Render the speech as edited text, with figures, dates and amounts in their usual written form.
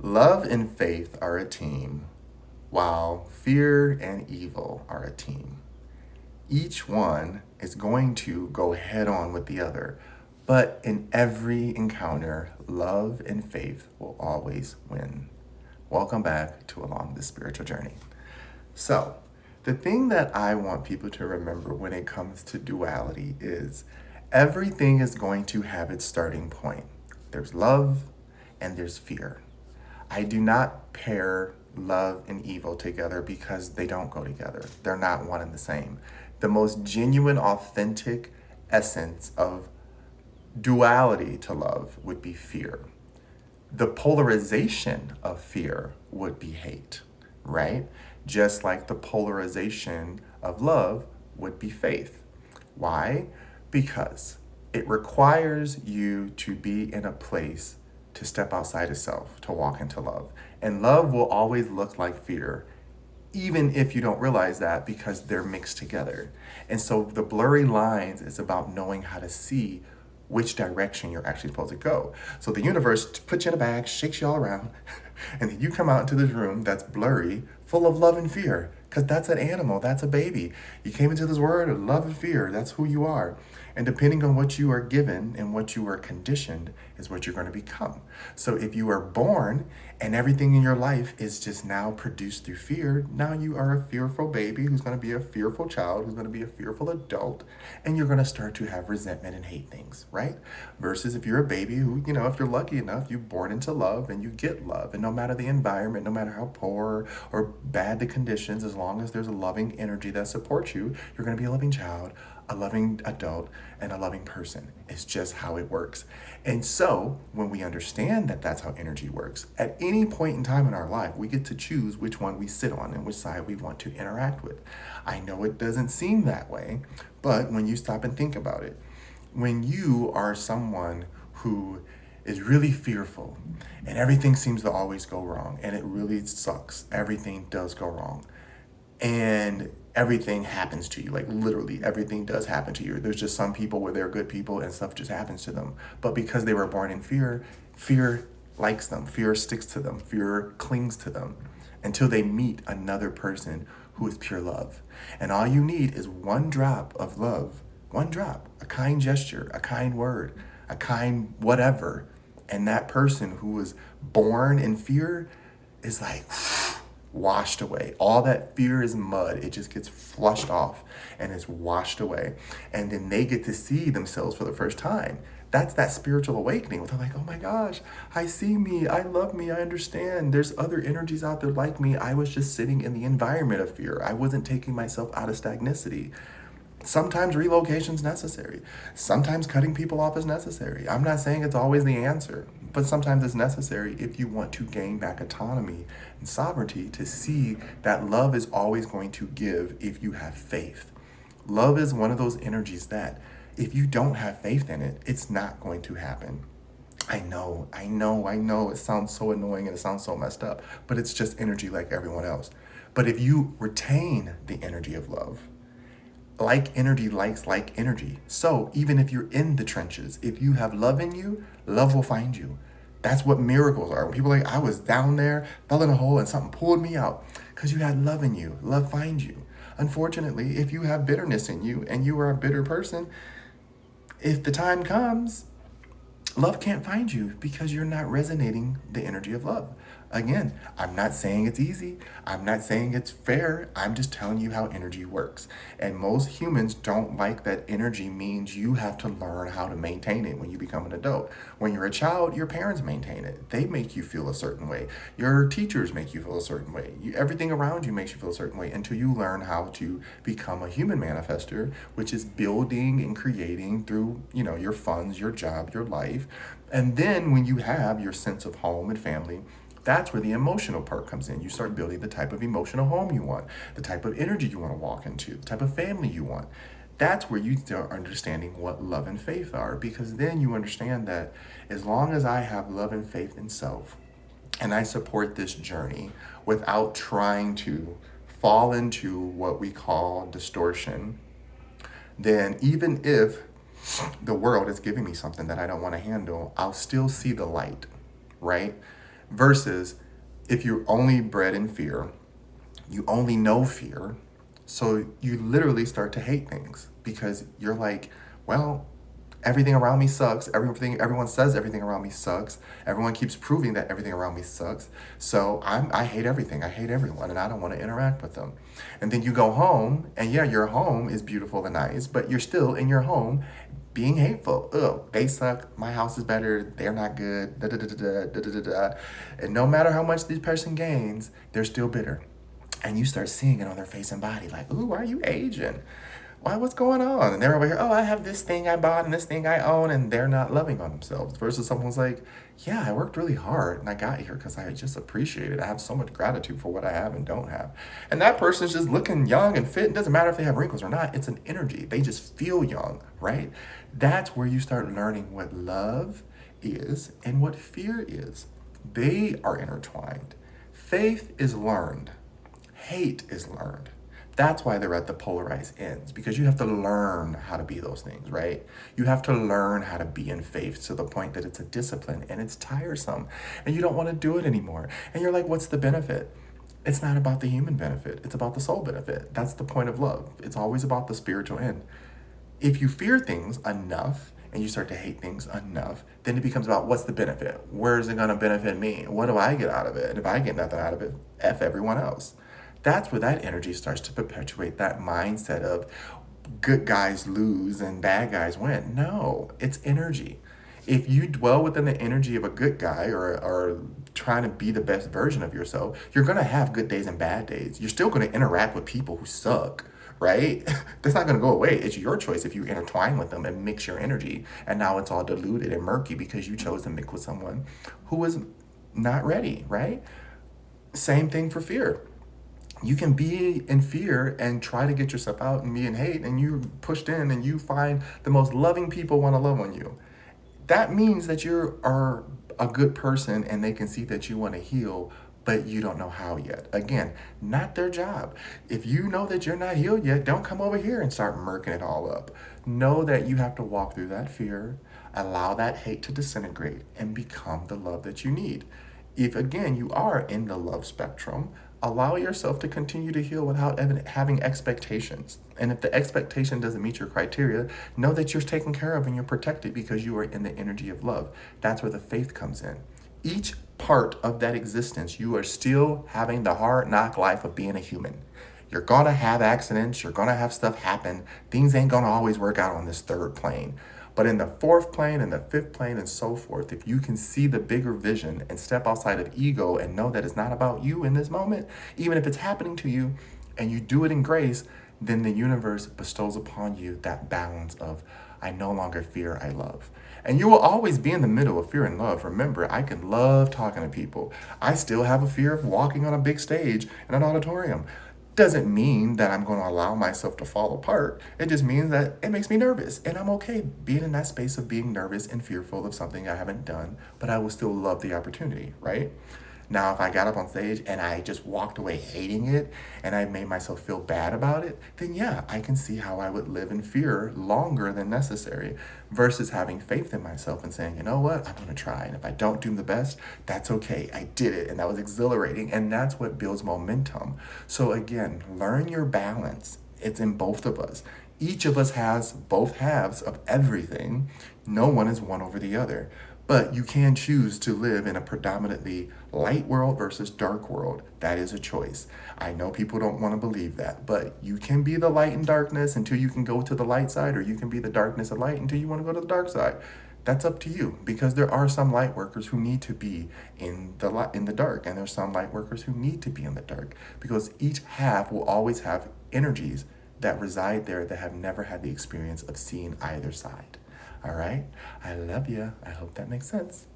Love and faith are a team, while fear and evil are a team. Each one is going to go head on with the other, but in every encounter, love and faith will always win. Welcome back to Along the Spiritual Journey. So, the thing that I want people to remember when it comes to duality is everything is going to have its starting point. There's love and there's fear. I do not pair love and evil together because they don't go together. They're not one and the same. The most genuine, authentic essence of duality to love would be fear. The polarization of fear would be hate, right? Just like the polarization of love would be faith. Why? Because it requires you to be in a place to step outside of self, to walk into love. And love will always look like fear, even if you don't realize that because they're mixed together. And so the blurry lines is about knowing how to see which direction you're actually supposed to go. So the universe puts you in a bag, shakes you all around, and then you come out into this room that's blurry, full of love and fear, because that's an animal, that's a baby. You came into this world of love and fear, that's who you are. And depending on what you are given and what you are conditioned is what you're going to become. So if you are born and everything in your life is just now produced through fear, now you are a fearful baby who's going to be a fearful child, who's going to be a fearful adult, and you're going to start to have resentment and hate things, right? Versus if you're a baby who, if you're lucky enough, you're born into love and you get love. And no matter the environment, no matter how poor or bad the conditions, as long as there's a loving energy that supports you, you're going to be a loving child, a loving adult, and a loving person. It's just how it works. And so when we understand that that's how energy works, at any point in time in our life, we get to choose which one we sit on and which side we want to interact with. I know it doesn't seem that way, but when you stop and think about it, when you are someone who is really fearful and everything seems to always go wrong and it really sucks, everything does go wrong, and everything happens to you, like literally everything does happen to you. There's just some people where they're good people and stuff just happens to them, but because they were born in fear, fear likes them, fear sticks to them, fear clings to them until they meet another person who is pure love. And all you need is one drop of love, one drop, a kind gesture, a kind word, a kind whatever, and that person who was born in fear is like washed away. All that fear is mud. It just gets flushed off and is washed away. And then they get to see themselves for the first time. That's that spiritual awakening. They're like, oh my gosh, I see me. I love me. I understand. There's other energies out there like me. I was just sitting in the environment of fear. I wasn't taking myself out of stagnicity. Sometimes relocation's necessary. Sometimes cutting people off is necessary. I'm not saying it's always the answer, but sometimes it's necessary if you want to gain back autonomy and sovereignty to see that love is always going to give if you have faith. Love is one of those energies that if you don't have faith in it, it's not going to happen. I know. It sounds so annoying and it sounds so messed up, but it's just energy like everyone else. But if you retain the energy of love, like energy likes like energy. So even if you're in the trenches, if you have love in you, love will find you. That's what miracles are. When people are like, I was down there, fell in a hole, and something pulled me out. Because you had love in you. Love finds you. Unfortunately, if you have bitterness in you and you are a bitter person, if the time comes, love can't find you because you're not resonating the energy of love. Again, I'm not saying it's easy. I'm not saying it's fair. I'm just telling you how energy works. And most humans don't like that energy means you have to learn how to maintain it when you become an adult. When you're a child, your parents maintain it. They make you feel a certain way. Your teachers make you feel a certain way. Everything around you makes you feel a certain way until you learn how to become a human manifester, which is building and creating through, your funds, your job, your life. And then when you have your sense of home and family, that's where the emotional part comes in. You start building the type of emotional home you want, the type of energy you want to walk into, the type of family you want. That's where you start understanding what love and faith are, because then you understand that as long as I have love and faith in self, and I support this journey without trying to fall into what we call distortion, then even if the world is giving me something that I don't want to handle, I'll still see the light, right? Versus if you're only bred in fear, you only know fear, so you literally start to hate things because you're like, well, everything around me sucks. Everyone says everything around me sucks. Everyone keeps proving that everything around me sucks. So I hate everything. I hate everyone, and I don't want to interact with them. And then you go home, and yeah, your home is beautiful and nice, but you're still in your home being hateful. Ugh, they suck. My house is better. They're not good. Da, da, da, da, da, da, da, da. And no matter how much this person gains, they're still bitter. And you start seeing it on their face and body, like, ooh, why are you aging? Why, what's going on? And they're over here, oh, I have this thing I bought and this thing I own, and they're not loving on themselves. Versus someone's like, yeah, I worked really hard and I got here because I just appreciate it. I have so much gratitude for what I have and don't have. And that person's just looking young and fit. It doesn't matter if they have wrinkles or not. It's an energy. They just feel young, right? That's where you start learning what love is and what fear is. They are intertwined. Faith is learned. Hate is learned. That's why they're at the polarized ends, because you have to learn how to be those things, right? You have to learn how to be in faith to the point that it's a discipline and it's tiresome and you don't want to do it anymore. And you're like, what's the benefit? It's not about the human benefit. It's about the soul benefit. That's the point of love. It's always about the spiritual end. If you fear things enough and you start to hate things enough, then it becomes about what's the benefit? Where is it going to benefit me? What do I get out of it? And if I get nothing out of it, F everyone else. That's where that energy starts to perpetuate that mindset of good guys lose and bad guys win. No, it's energy. If you dwell within the energy of a good guy or trying to be the best version of yourself, you're going to have good days and bad days. You're still going to interact with people who suck, right? That's not going to go away. It's your choice if you intertwine with them and mix your energy. And now it's all diluted and murky because you chose to mix with someone who was not ready, right? Same thing for fear. You can be in fear and try to get yourself out and be in hate, and you're pushed in and you find the most loving people want to love on you. That means that you are a good person and they can see that you want to heal, but you don't know how yet. Again, not their job. If you know that you're not healed yet, don't come over here and start murking it all up. Know that you have to walk through that fear, allow that hate to disintegrate, and become the love that you need. If again you are in the love spectrum, allow yourself to continue to heal without having expectations. And if the expectation doesn't meet your criteria, know that you're taken care of and you're protected because you are in the energy of love. That's where the faith comes in. Each part of that existence, you are still having the hard knock life of being a human. You're gonna have accidents, you're gonna have stuff happen. Things ain't gonna always work out on this third plane. But in the fourth plane and the fifth plane and so forth, if you can see the bigger vision and step outside of ego and know that it's not about you in this moment, even if it's happening to you and you do it in grace, then the universe bestows upon you that balance of, I no longer fear, I love. And you will always be in the middle of fear and love. Remember, I can love talking to people. I still have a fear of walking on a big stage in an auditorium. Doesn't mean that I'm going to allow myself to fall apart. It just means that it makes me nervous. And I'm okay being in that space of being nervous and fearful of something I haven't done, but I will still love the opportunity, right? Now, if I got up on stage and I just walked away hating it and I made myself feel bad about it, then yeah, I can see how I would live in fear longer than necessary versus having faith in myself and saying, you know what, I'm going to try. And if I don't do the best, that's okay. I did it. And that was exhilarating. And that's what builds momentum. So again, learn your balance. It's in both of us. Each of us has both halves of everything. No one is one over the other. But you can choose to live in a predominantly light world versus dark world. That is a choice. I know people don't want to believe that, but you can be the light and darkness until you can go to the light side, or you can be the darkness and light until you want to go to the dark side. That's up to you, because there are some light workers who need to be in the dark, and there's some light workers who need to be in the dark, because each half will always have energies that reside there that have never had the experience of seeing either side. All right? I love you. I hope that makes sense.